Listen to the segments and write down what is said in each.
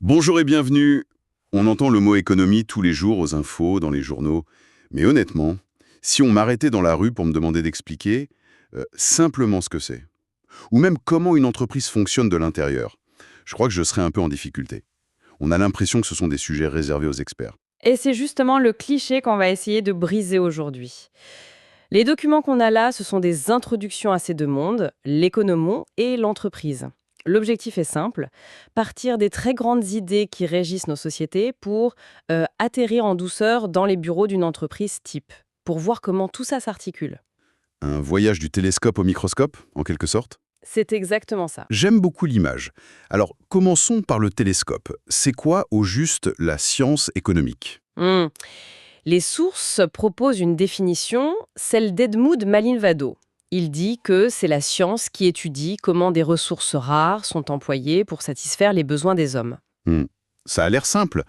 Bonjour et bienvenue. On entend le mot économie tous les jours aux infos, dans les journaux. Mais honnêtement, si on m'arrêtait dans la rue pour me demander d'expliquer simplement ce que c'est, ou même comment une entreprise fonctionne de l'intérieur, je crois que je serais un peu en difficulté. On a l'impression que ce sont des sujets réservés aux experts. Et c'est justement le cliché qu'on va essayer de briser aujourd'hui. Les documents qu'on a là, ce sont des introductions à ces deux mondes, l'économie et l'entreprise. L'objectif est simple, partir des très grandes idées qui régissent nos sociétés pour atterrir en douceur dans les bureaux d'une entreprise type, pour voir comment tout ça s'articule. Un voyage du télescope au microscope, en quelque sorte. C'est exactement ça. J'aime beaucoup l'image. Alors, commençons par le télescope. C'est quoi, au juste, la science économique? Hmm. Les sources proposent une définition, celle d'Edmund Malinvado. Il dit que c'est la science qui étudie comment des ressources rares sont employées pour satisfaire les besoins des hommes. Hmm. Ça a l'air simple,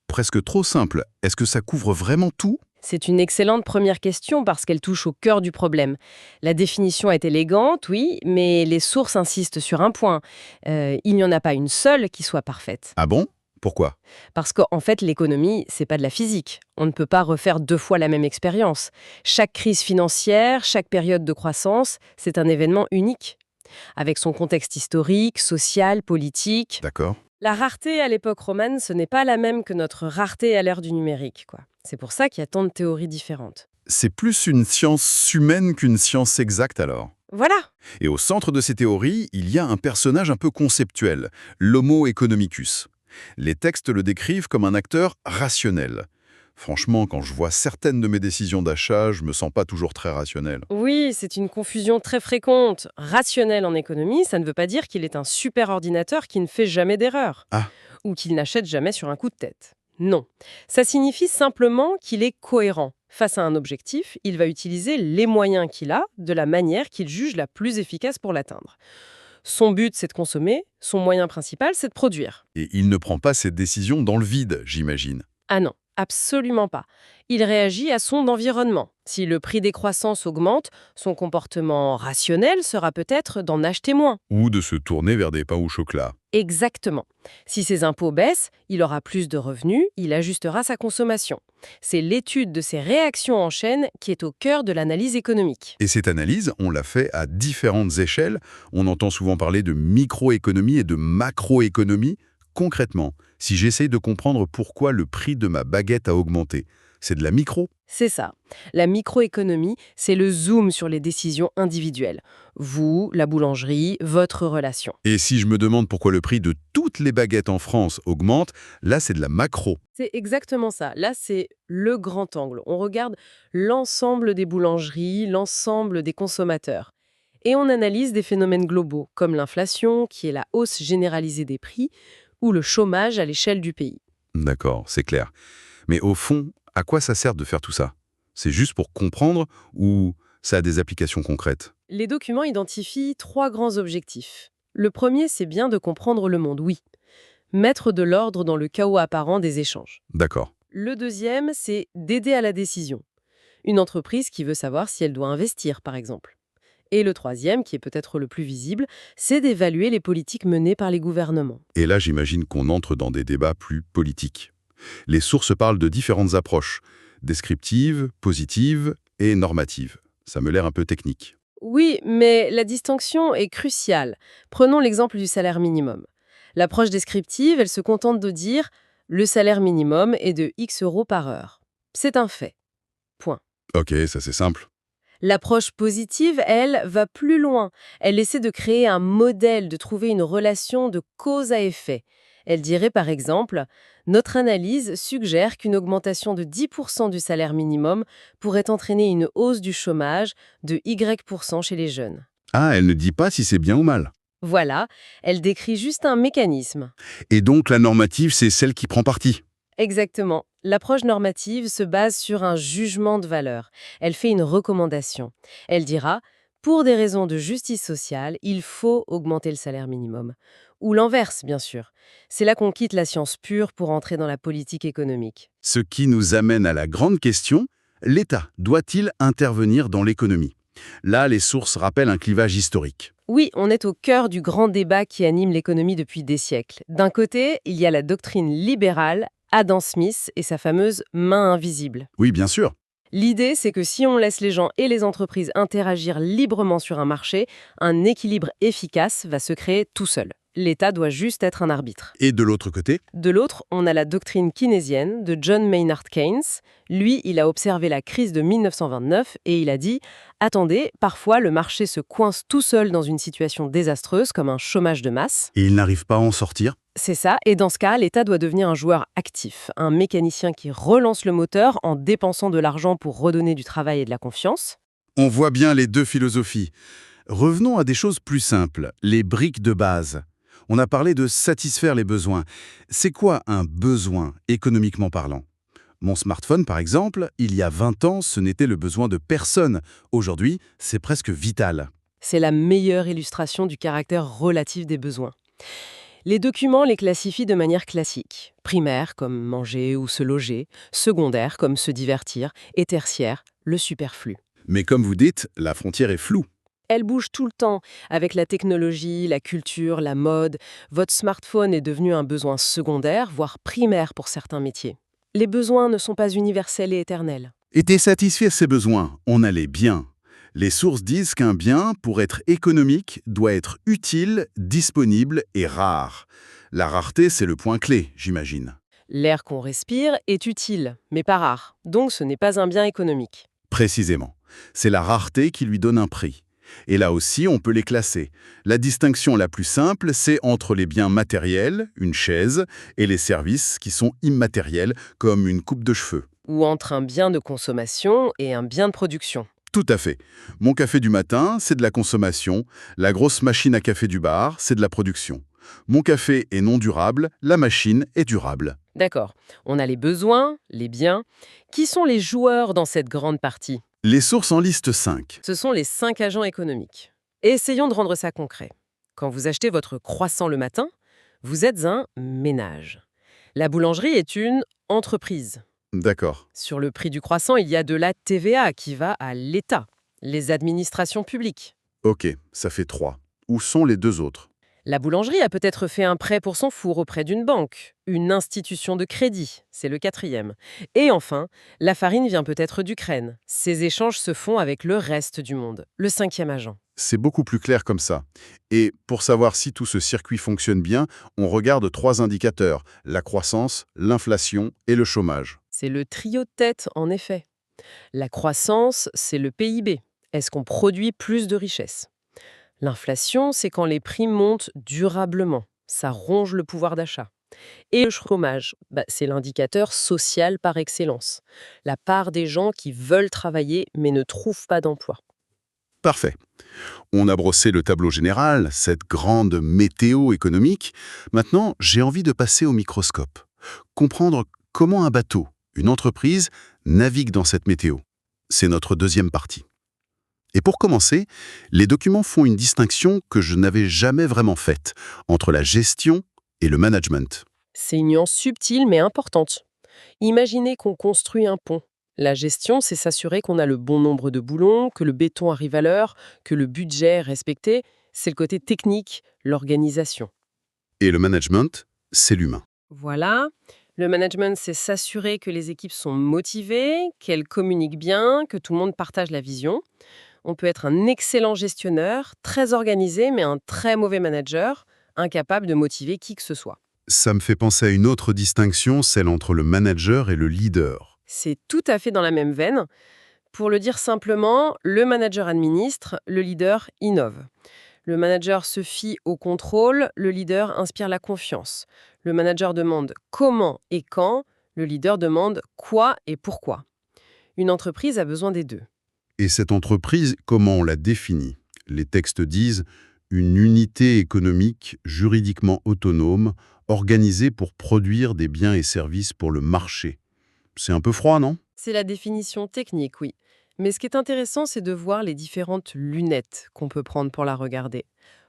presque trop simple. Est-ce que ça couvre vraiment tout? C'est une excellente première question parce qu'elle touche au cœur du problème. La définition est élégante, oui, mais les sources insistent sur un point. Il n'y en a pas une seule qui soit parfaite. Ah bon? Pourquoi? Parce qu'en fait, l'économie, c'est pas de la physique. On ne peut pas refaire deux fois la même expérience. Chaque crise financière, chaque période de croissance, c'est un événement unique, avec son contexte historique, social, politique. D'accord. La rareté à l'époque romaine, ce n'est pas la même que notre rareté à l'ère du numérique, quoi. C'est pour ça qu'il y a tant de théories différentes. C'est plus une science humaine qu'une science exacte alors. Voilà. Et au centre de ces théories, il y a un personnage un peu conceptuel, l'Homo economicus. Les textes le décrivent comme un acteur rationnel. Franchement, quand je vois certaines de mes décisions d'achat, je me sens pas toujours très rationnel. Oui, c'est une confusion très fréquente. Rationnel en économie, ça ne veut pas dire qu'il est un super ordinateur qui ne fait jamais d'erreur, Ah, ou qu'il n'achète jamais sur un coup de tête. Non. Ça signifie simplement qu'il est cohérent. Face à un objectif, il va utiliser les moyens qu'il a de la manière qu'il juge la plus efficace pour l'atteindre. Son but, c'est de consommer, son moyen principal, c'est de produire. et il ne prend pas ses décisions dans le vide, j'imagine. Ah non, absolument pas. Il réagit à son environnement. Si le prix des croissances augmente, son comportement rationnel sera peut-être d'en acheter moins. Ou de se tourner vers des pains au chocolat. Exactement. Si ses impôts baissent, il aura plus de revenus, il ajustera sa consommation. C'est l'étude de ces réactions en chaîne qui est au cœur de l'analyse économique. Et cette analyse, on l'a fait à différentes échelles. On entend souvent parler de microéconomie et de macroéconomie. Concrètement, si j'essaye de comprendre pourquoi le prix de ma baguette a augmenté, c'est de la micro. C'est ça. La microéconomie, c'est le zoom sur les décisions individuelles. Vous, la boulangerie, votre relation. Et si je me demande pourquoi le prix de toutes les baguettes en France augmente, là c'est de la macro. C'est exactement ça. Là, c'est le grand angle. On regarde l'ensemble des boulangeries, l'ensemble des consommateurs. Et on analyse des phénomènes globaux, comme l'inflation, qui est la hausse généralisée des prix, ou le chômage à l'échelle du pays. D'accord, c'est clair. Mais au fond, à quoi ça sert de faire tout ça? C'est juste pour comprendre ou ça a des applications concrètes? Les documents identifient trois grands objectifs. Le premier, c'est bien de comprendre le monde, oui. Mettre de l'ordre dans le chaos apparent des échanges. D'accord. Le deuxième, c'est d'aider à la décision. Une entreprise qui veut savoir si elle doit investir, par exemple. Et le troisième, qui est peut-être le plus visible, c'est d'évaluer les politiques menées par les gouvernements. Et là, j'imagine qu'on entre dans des débats plus politiques. Les sources parlent de différentes approches, descriptives, positives et normatives. Ça me l'air un peu technique. Oui, mais la distinction est cruciale. Prenons l'exemple du salaire minimum. L'approche descriptive, elle se contente de dire le salaire minimum est de X euros par heure. C'est un fait. Point. Ok, ça c'est simple. L'approche positive, elle, va plus loin. Elle essaie de créer un modèle, de trouver une relation de cause à effet. Elle dirait par exemple, notre analyse suggère qu'une augmentation de 10% du salaire minimum pourrait entraîner une hausse du chômage de Y% chez les jeunes. Ah, elle ne dit pas si c'est bien ou mal. Voilà, elle décrit juste un mécanisme. Et donc la normative, c'est celle qui prend parti. Exactement. L'approche normative se base sur un jugement de valeur. Elle fait une recommandation. Elle dira, pour des raisons de justice sociale, il faut augmenter le salaire minimum. Ou l'inverse, bien sûr. C'est là qu'on quitte la science pure pour entrer dans la politique économique. Ce qui nous amène à la grande question, l'État doit-il intervenir dans l'économie? Là, les sources rappellent un clivage historique. Oui, on est au cœur du grand débat qui anime l'économie depuis des siècles. D'un côté, il y a la doctrine libérale, Adam Smith et sa fameuse main invisible. Oui, bien sûr. L'idée, c'est que si on laisse les gens et les entreprises interagir librement sur un marché, un équilibre efficace va se créer tout seul. L'État doit juste être un arbitre. Et de l'autre côté, De l'autre, on a la doctrine keynésienne de John Maynard Keynes. Lui, il a observé la crise de 1929 et il a dit « Attendez, parfois le marché se coince tout seul dans une situation désastreuse comme un chômage de masse. et ils n'arrivent pas à en sortir. C'est ça, et dans ce cas, l'État doit devenir un joueur actif, un mécanicien qui relance le moteur en dépensant de l'argent pour redonner du travail et de la confiance. On voit bien les deux philosophies. Revenons à des choses plus simples, les briques de base. On a parlé de satisfaire les besoins. C'est quoi un besoin, économiquement parlant? Mon smartphone, par exemple, il y a 20 ans, ce n'était le besoin de personne. Aujourd'hui, c'est presque vital. C'est la meilleure illustration du caractère relatif des besoins. Les documents les classifient de manière classique. Primaire, comme manger ou se loger. Secondaire, comme se divertir. Et tertiaire, le superflu. Mais comme vous dites, la frontière est floue. Elle bouge tout le temps, avec la technologie, la culture, la mode. Votre smartphone est devenu un besoin secondaire, voire primaire pour certains métiers. Les besoins ne sont pas universels et éternels. Et satisfaire ses besoins, on allait bien. Les sources disent qu'un bien, pour être économique, doit être utile, disponible et rare. La rareté, c'est le point clé, j'imagine. L'air qu'on respire est utile, mais pas rare. Donc ce n'est pas un bien économique. Précisément. C'est la rareté qui lui donne un prix. Et là aussi, on peut les classer. La distinction la plus simple, c'est entre les biens matériels, une chaise, et les services qui sont immatériels, comme une coupe de cheveux. Ou entre un bien de consommation et un bien de production. Tout à fait. Mon café du matin, c'est de la consommation. La grosse machine à café du bar, c'est de la production. Mon café est non durable, la machine est durable. D'accord. On a les besoins, les biens. Qui sont les joueurs dans cette grande partie? Les sources en listent 5. Ce sont les 5 agents économiques. Et essayons de rendre ça concret. Quand vous achetez votre croissant le matin, vous êtes un ménage. La boulangerie est une entreprise. D'accord. Sur le prix du croissant, il y a de la TVA qui va à l'État, les administrations publiques. Ok, ça fait 3. Où sont les 2 autres? La boulangerie a peut-être fait un prêt pour son four auprès d'une banque, une institution de crédit, c'est le 4e. Et enfin, la farine vient peut-être d'Ukraine. Ces échanges se font avec le reste du monde, le 5e agent. C'est beaucoup plus clair comme ça. Et pour savoir si tout ce circuit fonctionne bien, on regarde 3 indicateurs, la croissance, l'inflation et le chômage. C'est le trio de tête, en effet. La croissance, c'est le PIB. Est-ce qu'on produit plus de richesses? L'inflation, c'est quand les prix montent durablement. Ça ronge le pouvoir d'achat. Et le chômage, c'est l'indicateur social par excellence. La part des gens qui veulent travailler mais ne trouvent pas d'emploi. Parfait. On a brossé le tableau général, cette grande météo économique. Maintenant, j'ai envie de passer au microscope. Comprendre comment un bateau, une entreprise, navigue dans cette météo. C'est notre deuxième partie. Et pour commencer, les documents font une distinction que je n'avais jamais vraiment faite entre la gestion et le management. C'est une nuance subtile mais importante. Imaginez qu'on construit un pont. La gestion, c'est s'assurer qu'on a le bon nombre de boulons, que le béton arrive à l'heure, que le budget est respecté. C'est le côté technique, l'organisation. Et le management, c'est l'humain. Voilà. Le management, c'est s'assurer que les équipes sont motivées, qu'elles communiquent bien, que tout le monde partage la vision. On peut être un excellent gestionnaire, très organisé, mais un très mauvais manager, incapable de motiver qui que ce soit. Ça me fait penser à une autre distinction, celle entre le manager et le leader. C'est tout à fait dans la même veine. Pour le dire simplement, le manager administre, le leader innove. Le manager se fie au contrôle, le leader inspire la confiance. Le manager demande comment et quand, le leader demande quoi et pourquoi. Une entreprise a besoin des deux. Et cette entreprise, comment on la définit? Les textes disent une unité économique juridiquement autonome, organisée pour produire des biens et services pour le marché. C'est un peu froid, non? C'est la définition technique, oui. Mais ce qui est intéressant, c'est de voir les différentes lunettes qu'on peut prendre pour la regarder.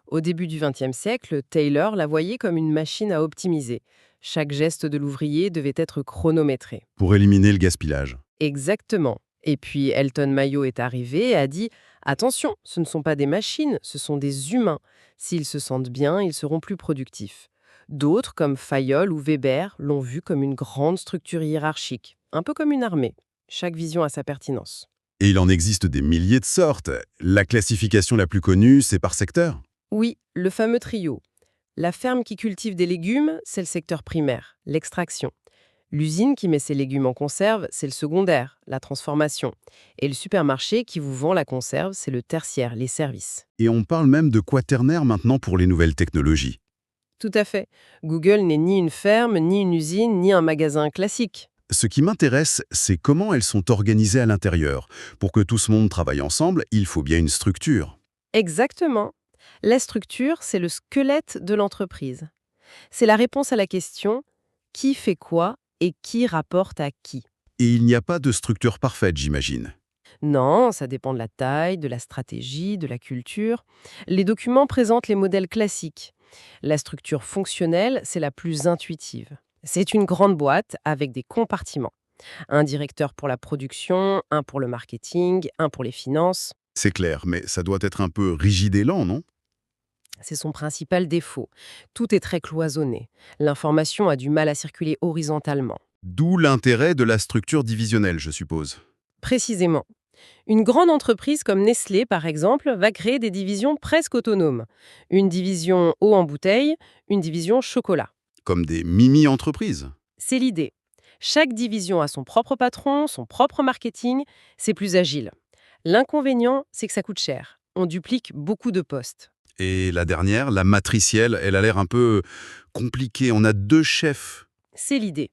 Au début du XXe siècle, Taylor la voyait comme une machine à optimiser. Chaque geste de l'ouvrier devait être chronométré. Pour éliminer le gaspillage. Exactement. Et puis Elton Mayo est arrivé et a dit: attention, ce ne sont pas des machines, ce sont des humains. S'ils se sentent bien, ils seront plus productifs. D'autres, comme Fayol ou Weber, l'ont vu comme une grande structure hiérarchique, un peu comme une armée. Chaque vision a sa pertinence. Et il en existe des milliers de sortes. La classification la plus connue, c'est par secteur. Oui, le fameux trio. La ferme qui cultive des légumes, c'est le secteur primaire, l'extraction. L'usine qui met ses légumes en conserve, c'est le secondaire, la transformation. Et le supermarché qui vous vend la conserve, c'est le tertiaire, les services. Et on parle même de quaternaire maintenant pour les nouvelles technologies. Tout à fait. Google n'est ni une ferme, ni une usine, ni un magasin classique. Ce qui m'intéresse, c'est comment elles sont organisées à l'intérieur. Pour que tout ce monde travaille ensemble, il faut bien une structure. Exactement. La structure, c'est le squelette de l'entreprise. C'est la réponse à la question qui fait quoi et qui rapporte à qui. Et il n'y a pas de structure parfaite, j'imagine. Non, ça dépend de la taille, de la stratégie, de la culture. Les documents présentent les modèles classiques. La structure fonctionnelle, c'est la plus intuitive. C'est une grande boîte avec des compartiments. Un directeur pour la production, un pour le marketing, un pour les finances. C'est clair, mais ça doit être un peu rigide et lent, non? C'est son principal défaut. Tout est très cloisonné. L'information a du mal à circuler horizontalement. D'où l'intérêt de la structure divisionnelle, je suppose. Précisément. Une grande entreprise comme Nestlé, par exemple, va créer des divisions presque autonomes. Une division eau en bouteille, une division chocolat. Comme des mini-entreprises. C'est l'idée. Chaque division a son propre patron, son propre marketing, c'est plus agile. L'inconvénient, c'est que ça coûte cher. On duplique beaucoup de postes. Et la dernière, la matricielle, elle a l'air un peu compliquée. On a deux chefs. C'est l'idée.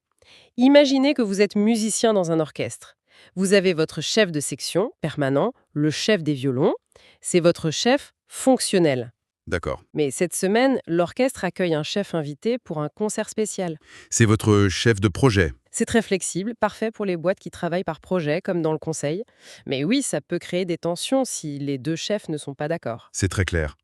Imaginez que vous êtes musicien dans un orchestre. Vous avez votre chef de section, permanent, le chef des violons. C'est votre chef fonctionnel. D'accord. Mais cette semaine, l'orchestre accueille un chef invité pour un concert spécial. C'est votre chef de projet. C'est très flexible, parfait pour les boîtes qui travaillent par projet, comme dans le conseil. Mais oui, ça peut créer des tensions si les deux chefs ne sont pas d'accord. C'est très clair.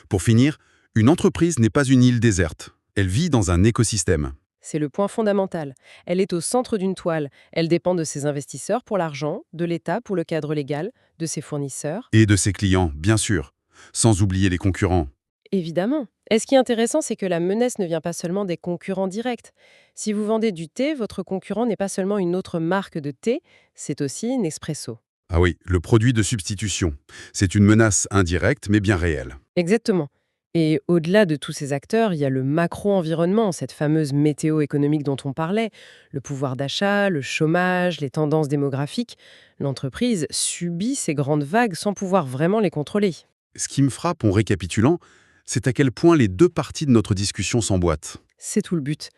Pour finir, une entreprise n'est pas une île déserte. Elle vit dans un écosystème. C'est le point fondamental. Elle est au centre d'une toile. Elle dépend de ses investisseurs pour l'argent, de l'État pour le cadre légal, de ses fournisseurs. Et de ses clients, bien sûr. Sans oublier les concurrents. Évidemment. Et ce qui est intéressant, c'est que la menace ne vient pas seulement des concurrents directs. Si vous vendez du thé, votre concurrent n'est pas seulement une autre marque de thé, c'est aussi Nespresso. Ah oui, le produit de substitution. C'est une menace indirecte, mais bien réelle. Exactement. Et au-delà de tous ces acteurs, il y a le macro-environnement, cette fameuse météo économique dont on parlait, le pouvoir d'achat, le chômage, les tendances démographiques. L'entreprise subit ces grandes vagues sans pouvoir vraiment les contrôler. Ce qui me frappe en récapitulant, c'est à quel point les deux parties de notre discussion s'emboîtent. C'est tout le but.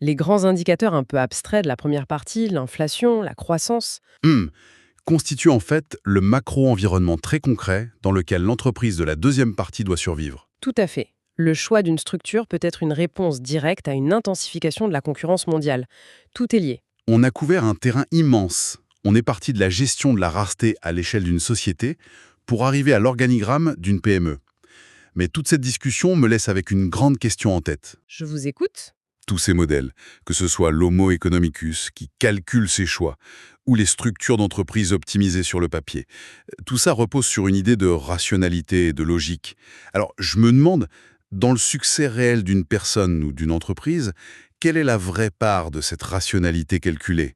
Les grands indicateurs un peu abstraits de la première partie, l'inflation, la croissance, Constituent en fait le macro-environnement très concret dans lequel l'entreprise de la deuxième partie doit survivre. tout à fait. Le choix d'une structure peut être une réponse directe à une intensification de la concurrence mondiale. Tout est lié. On a couvert un terrain immense. On est parti de la gestion de la rareté à l'échelle d'une société pour arriver à l'organigramme d'une PME. Mais toute cette discussion me laisse avec une grande question en tête. Je vous écoute. Tous ces modèles, que ce soit l'Homo economicus qui calcule ses choix, ou les structures d'entreprise optimisées sur le papier, tout ça repose sur une idée de rationalité et de logique. Alors, je me demande, dans le succès réel d'une personne ou d'une entreprise, quelle est la vraie part de cette rationalité calculée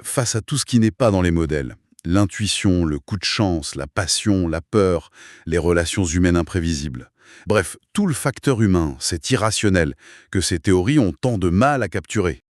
face à tout ce qui n'est pas dans les modèles? L'intuition, le coup de chance, la passion, la peur, les relations humaines imprévisibles. Bref, tout le facteur humain, c'est irrationnel, que ces théories ont tant de mal à capturer.